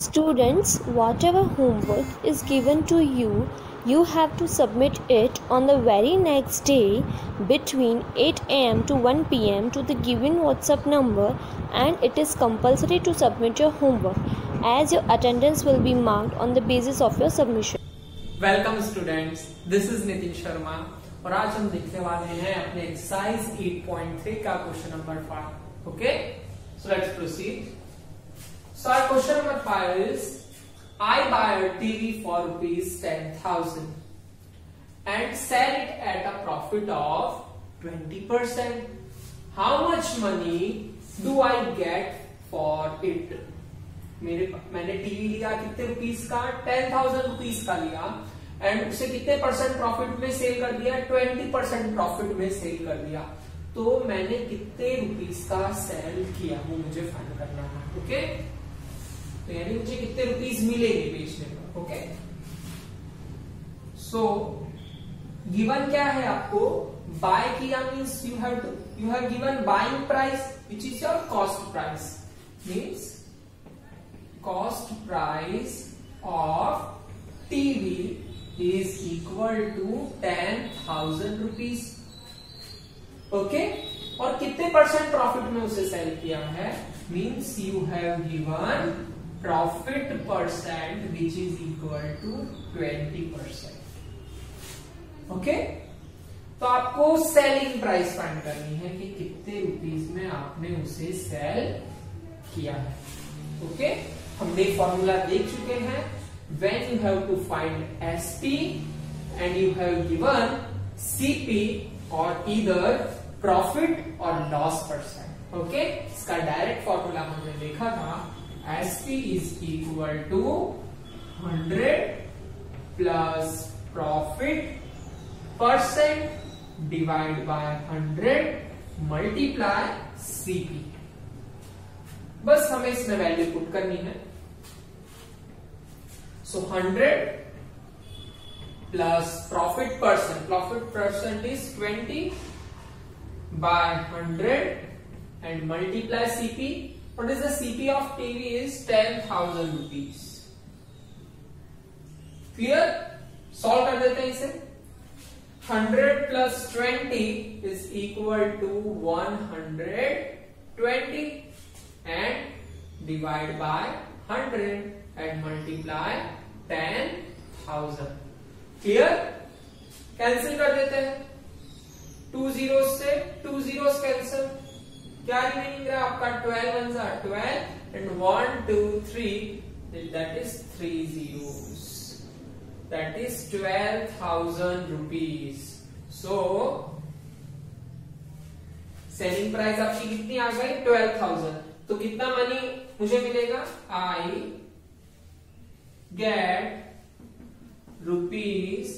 Students, whatever homework is given to you, you have to submit it on the very next day between 8 am to 1 pm to the given WhatsApp number, and it is compulsory to submit your homework as your attendance will be marked on the basis of your submission. Welcome students, this is Nitin Sharma और आज हम देखने वाले हैं अपने exercise 8.3 का question number 5. Okay, so let's proceed. So our question number 5 is, I buy a TV for rupees 10,000 and sell it at a profit of 20%. How much money do I get for it? मैंने TV लिया कितने rupees का? 10,000 rupees का लिया and उसे कितने percent profit में cell कर दिया? 20% प्रॉफिट में सेल कर दिया. तो मैंने कितने रुपीस का सेल किया वो मुझे फाइंड करना है. ओके, तो यानी मुझे कितने रुपीस मिलेंगे बेचने पर. ओके, सो गिवन क्या है आपको? बाय किया means you have given buying price which is your cost price. Means cost price of TV is equal to 10,000 rupees. Okay, और कितने परसेंट प्रॉफिट में उसे सेल किया है? Means you have given profit percent which is equal to 20%. Okay, तो आपको selling price find करनी है कि कितने रुपीस में आपने उसे सेल किया है. ओके, हमने फॉर्मूला देख चुके हैं. When you have to find SP and you have given CP or either profit or loss percent. Okay, इसका डायरेक्ट फॉर्मूला हमने देखा था. SP is equal to 100 plus profit percent divided by 100 multiply CP. बस हमें इसमें value put करनी है. So 100 plus profit percent is 20 by 100 and multiply CP. What is the CP of TV is 10,000 rupees. Clear? Solve कर देते हैं इसे. 100 plus 20 is equal to 120 and divide by 100 and multiply 10,000. Clear? Cancel कर देते हैं. 2 zeros से 2 zeros cancel. क्या remaining रहा आपका? 12 ones are 12 and 1 2 3, that is 3 zeros. That is 12,000 rupees. So selling price आपकी कितनी आ गई? 12,000. तो कितना मनी मुझे मिलेगा? I get rupees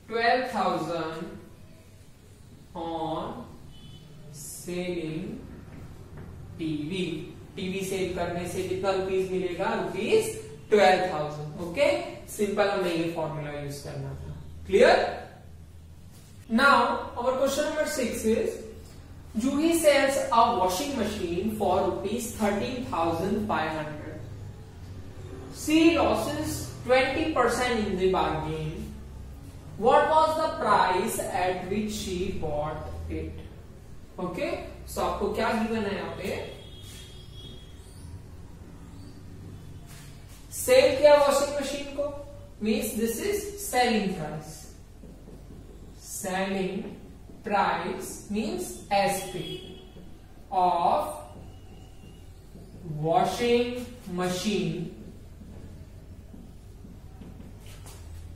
12,000 on selling TV. TV sell करने से कितना रुपीस मिलेगा? रुपीस 12,000. ओके, सिंपल हमें ये फॉर्मूला यूज करना था. Clear? Now our question number 6 is, Juhi sells a washing machine for rupees 13,500. She loses 20% in the bargain. What was the price at which she bought it? Okay, so आपको क्या given है यहाँ पे? Cell किया washing machine को, means this is selling price. Selling price means SP of washing machine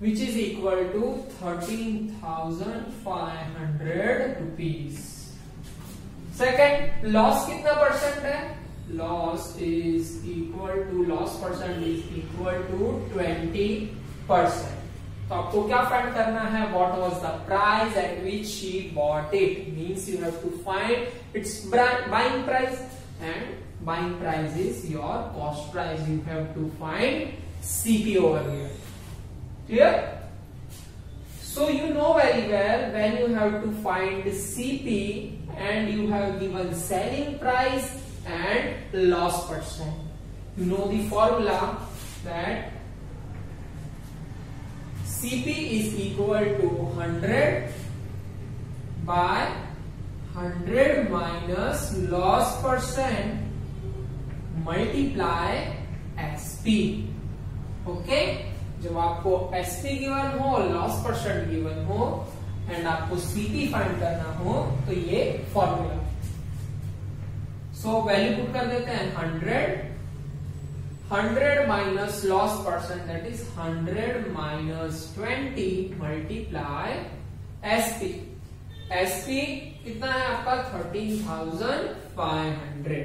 which is equal to 13,500 rupees. Second, loss कितना percent है? Loss percent is equal to 20%. तो आपको क्या फाइंड करना है? What was the price at which she bought it? Means you have to find its buying price, and buying price is your cost price. You have to find CP over here. Clear? So you know very well when you have to find CP and you have given selling price and loss percent. You know the formula. that Cp is equal to 100 by 100 minus loss percent multiply Sp. Okay, जब आपको Sp given हो, loss percent given हो and आपको Cp find करना हो तो ये formula. So value put कर देते हैं 100 minus loss percent that is 100 minus 20 multiply Sp। Sp कितना है आपका 13,500।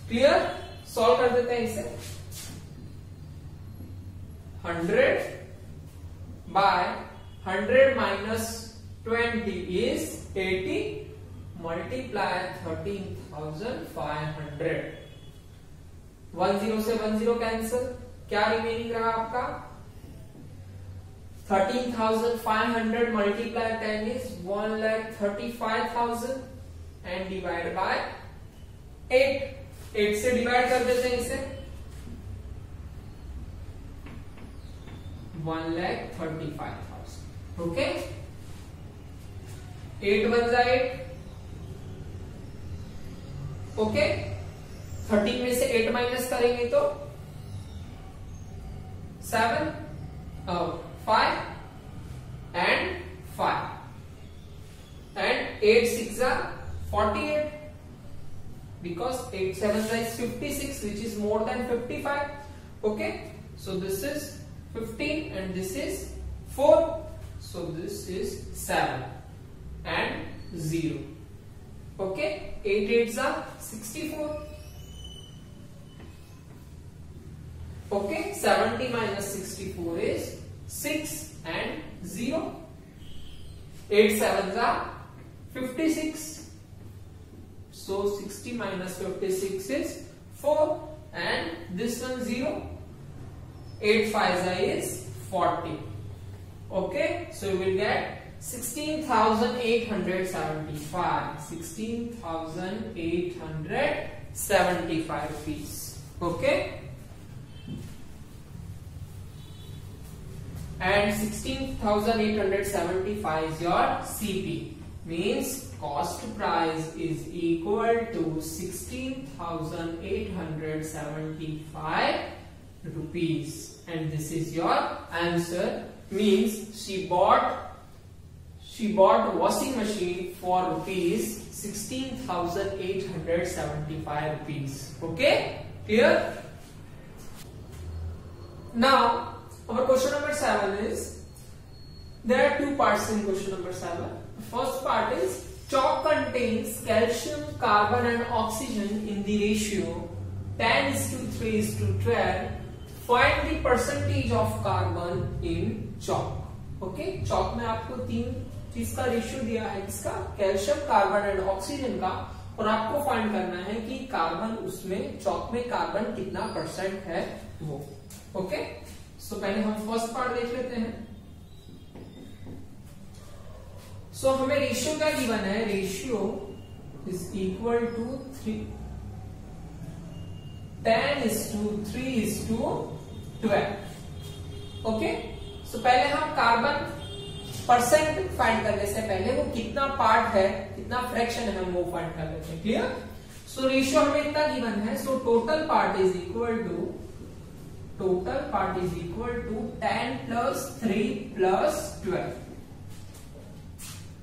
क्लियर? सॉल्व कर देते हैं इसे। 100 by 100 minus 20 is 80 multiply 13,500। 10 से 10 कैंसिल, क्या रिमेनिंग रहा आपका 13,500 multiply 10 is 1,35,000 and divide by 8। 8 से डिवाइड कर देते हैं इसे 1,35,000। ओके, 8 बन जाए 8। ओके, 13 में से 8 माइनस करेंगे तो 7 5 and 5 and 8 6 are 48 because 8 7 is 56 which is more than 55. Okay, so this is 15 and this is 4, so this is 7 and 0. Okay, 8 8s are 64. Okay, 70 minus 64 is 6 and 0. 8 7s are 56. So 60 minus 56 is 4 and this one 0. 8 5s is 40. Okay, so you will get 16,875. 16,875 rupees. Okay, and 16,875 is your CP. Means cost price is equal to 16,875 rupees, and this is your answer. Means she bought washing machine for rupees 16,875 rupees. Okay, clear? Now our question number 7 is, there are two parts in question number 7. The first part is chalk contains calcium, carbon and oxygen in the ratio 10:3:12. Find the percentage of carbon in chalk. Okay, chalk में आपको 3 चीज का ratio दिया है, किसका? Calcium, carbon and oxygen का, और आपको फाइंड करना है कि कार्बन उसमें चॉक में कार्बन कितना परसेंट है वो। ओके, सो पहले हम फर्स्ट पार्ट देख लेते हैं। सो हमें रेशियो क्या गिवन है? Ratio is equal to 10:3:12। Okay, so पहले हम कार्बन परसेंट फाइंड करने से पहले वो कितना पार्ट है, कितना फ्रैक्शन है, हम वो फाइंड कर लेते हैं। क्लियर? सो रेशियो हमें इतना गिवन है, so total part is equal to 10 plus 3 plus 12.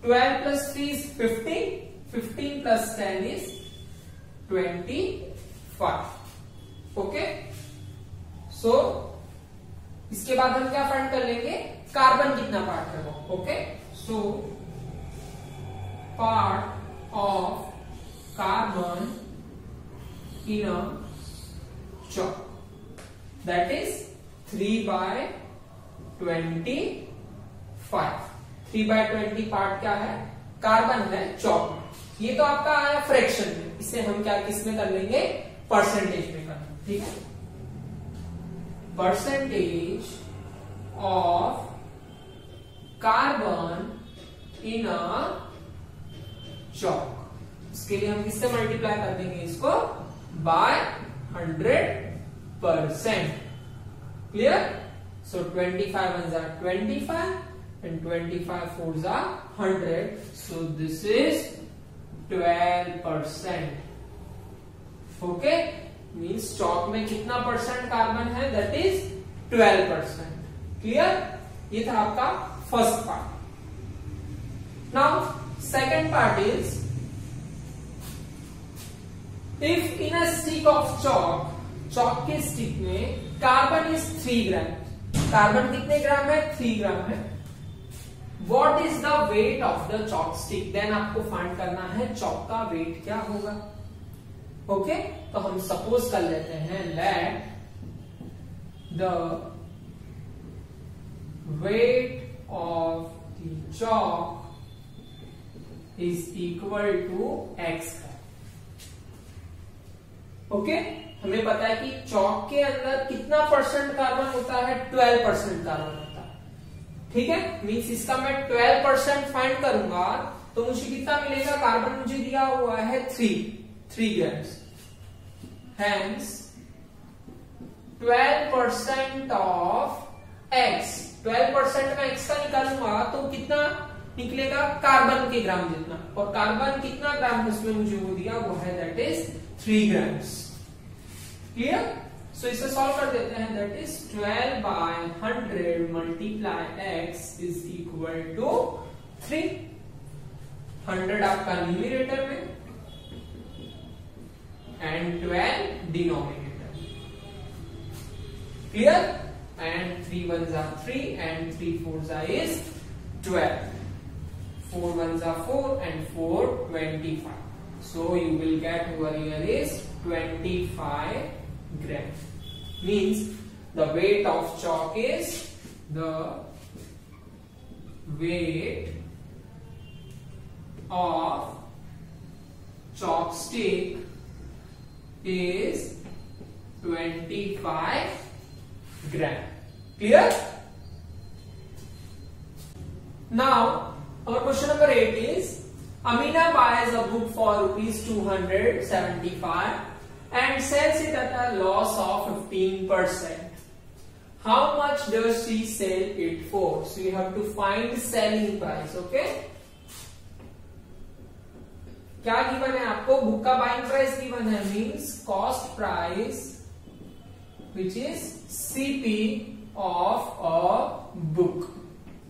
12 plus 3 is 15. 15 plus 10 is 25. Okay, so इसके बाद हम क्या फाइंड कर लेंगे? कार्बन कितना पार्ट है वो। Okay, so part of carbon in a chalk, that is 3/25. 3/20 part क्या है? कार्बन है चॉक में। ये तो आपका आया फ्रैक्शन में, इसे हम क्या किस में कर लेंगे? परसेंटेज में कर लेंगे। ठीक है, percentage of carbon in a chalk, इसके लिए हम किससे मल्टीप्लाई कर देंगे? इसको bye 100 Clear? So 25 ones are 25 and 25 fours are 100. So this is 12%. Okay? Means chalk में कितना परसेंट कार्बन है? That is 12%. Clear? ये था आपका first part. Now second part is, if in a stick of chalk के stick में carbon is 3 gram. Carbon कितने ग्राम है? 3 ग्राम है. What is the weight of the chalk stick? Then आपको फाइंड करना है चॉक का वेट क्या होगा. ओके, तो हम सपोज कर लेते हैं, let the weight of the chalk is equal to x. Okay, हमें पता है कि चॉक के अंदर कितना परसेंट कार्बन होता है? 12% कार्बन होता है. ठीक है, मीन्स इसका मैं 12% फाइंड करूंगा तो मुझे कितना मिलेगा? कार्बन मुझे दिया हुआ है 3 ग्राम्स. हेंस 12% ऑफ x, 12% में x का निकालूंगा तो कितना निकलेगा? कार्बन के ग्राम जितना. और कार्बन कितना ग्राम उसमें मुझे वो दिया वो है, that is 3 grams. Clear? So इसे सॉल्व कर देते हैं. That is 12/100 multiply x is equal to 3. 100 आपका न्यूमरेटर में and 12 denominator. Clear? And 3 ones are 3 and 3 fours are is 12. 4 ones are 4 and 4 25. So you will get over here is 25 grams. Means the weight of chalk is, the weight of chalk stick is 25 grams. Clear? Now our question number 8 is, Amina buys a book for ₹275 and sells it at a loss of 15%. How much does she sell it for? So you have to find selling price. Okay? क्या given है आपको? Book का buying price given है, means cost price which is CP of a book.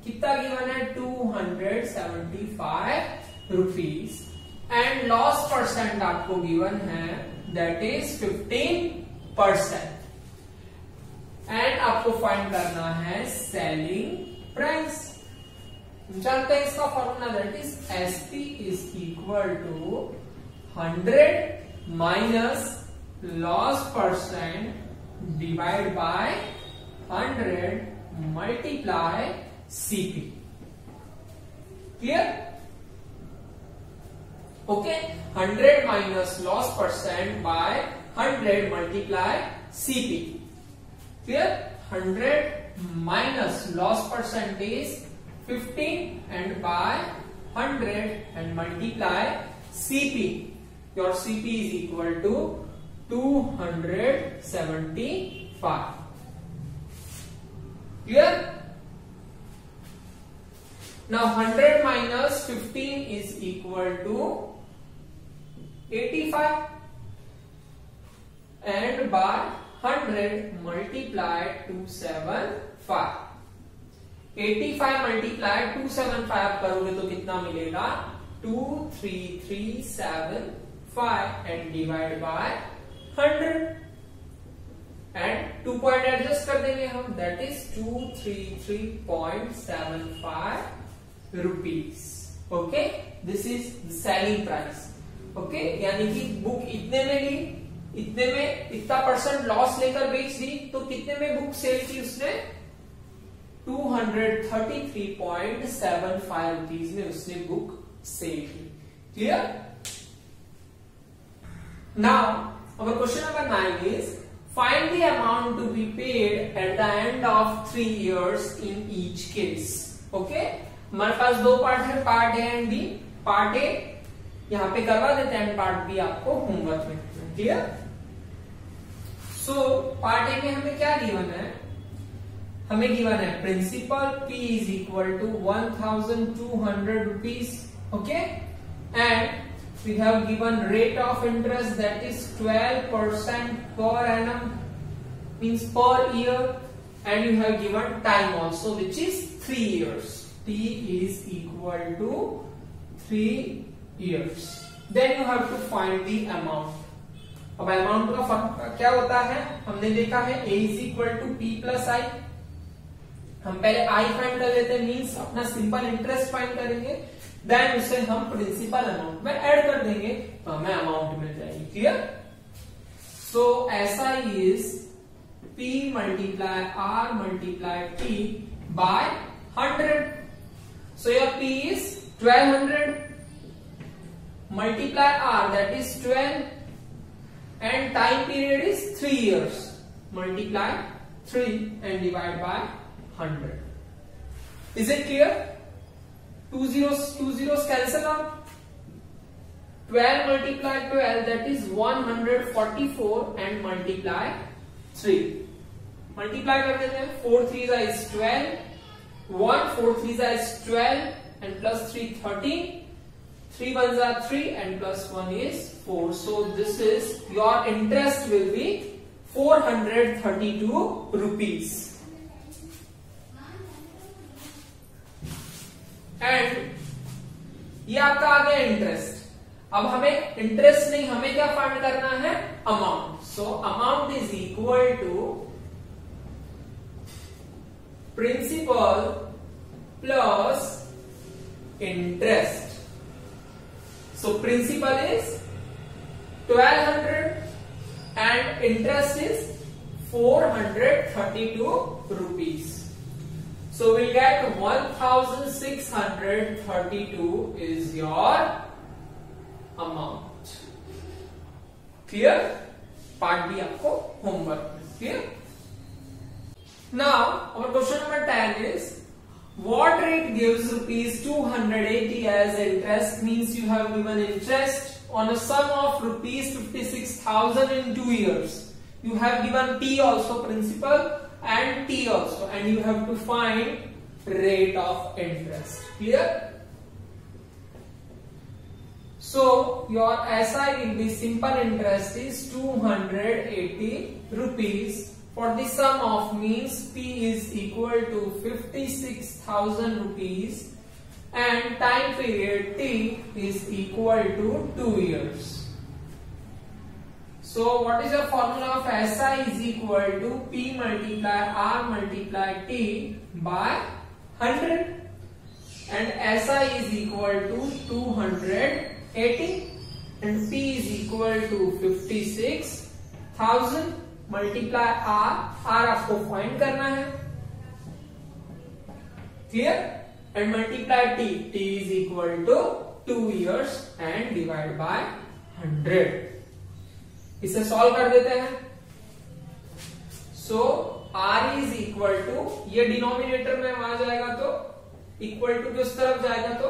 कितना given है? 275 rupees. And loss percent आपको given है, that is 15%. And आपको फाइंड करना है सेलिंग प्राइस. जानते हैं इसका formula, that is SP is equal to 100 minus loss percent divide by 100 multiply CP. Clear? Okay, 100 minus loss percent by 100 multiply CP. Clear? 100 minus loss percent is 15 and by 100 and multiply CP. Your CP is equal to 275. Clear? Now 100 minus 15 is equal to 85 and by 100 multiply 275. 85 multiply 275 करोगे तो कितना मिलेगा? 23375 and divide by 100 and 2 point adjust कर देंगे हम, that is 233.75 rupees. Okay, this is selling price. Okay, यानी कि book इतने में ली, इतने में इतना परसेंट लॉस लेकर बेच दी, तो कितने में बुक सेल की उसने? 233.75 रुपीज में उसने बुक सेल की. Clear? Now our question number 9 is, find the amount to be paid at the end of 3 years in each case. Okay, हमारे पास दो पार्ट है, part A and B. Part A यहां पे करवा देते हैं, पार्ट बी आपको होमवर्क में. क्लियर? सो पार्ट ए में हमें क्या गिवन है, हमें गिवन है principal P is equal to 1200 rupees, okay, and we have given rate of interest that is 12% per annum, means per year, and you have given time also, which is 3 years. T is equal to 3 years. Then you have to find the amount. अब amount का क्या होता है, हमने देखा है A is equal to P plus I. हम पहले I फाइंड कर लेते हैं, मीन्स अपना सिंपल इंटरेस्ट फाइंड करेंगे, देन उसे हम प्रिंसिपल अमाउंट में ऐड कर देंगे तो हमें अमाउंट मिल जाएगी. क्लियर? सो ऐसा is P multiply R multiply T by 100. So your P is 1200, multiply R, that is 12, and time period is 3 years. Multiply 3 and divide by 100. Is it clear? Two zeros cancel out. 12 multiply 12, that is 144, and multiply 3. Multiply कर देते हैं. 4 3s is 12. 1 4 3s is 12 and plus 3 13. 3 1s are 3 and plus 1 is 4. So this is your interest will be 432 rupees. And ये आपका आ गया interest. अब हमें interest नहीं, हमें क्या फाइंड करना है, amount. So amount is equal to principal plus interest. So principal is 1200 and interest is 432 rupees. So we'll get 1632 is your amount. Clear? Part B आपको homework. Clear? Now our question number 10 is, what rate gives rupees 280 as interest, means you have given interest on a sum of rupees 56,000 in 2 years. You have given P also, principal, and T also, and you have to find rate of interest. Clear? So your SI will be simple interest is 280 rupees. For the sum of, means P is equal to 56,000 rupees and time period T is equal to 2 years. So what is the formula of SI is equal to P multiply R multiply T by 100, and SI is equal to 280 and P is equal to 56,000 multiply R आपको find करना है. Clear? And multiply T is equal to 2 years and divide by 100. इसे solve कर देते हैं. So R is equal to, ये denominator में आ जाएगा तो इक्वल टू किस तरफ जाएगा, तो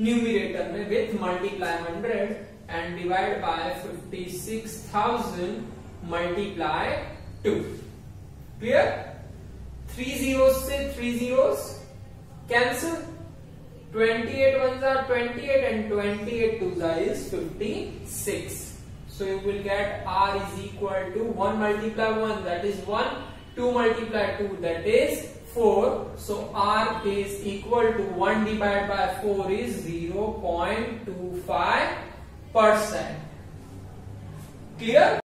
न्यूमिनेटर में, with multiply 100 and divide bye 56,000 multiply 2. Clear? 3 zeros से 3 zeros cancel. 28 ones are 28 and 28 twos is 56. So you will get R is equal to 1 multiply 1, that is 1. 2 multiply 2, that is 4. So R is equal to 1 divided by 4 is 0.25%. Clear?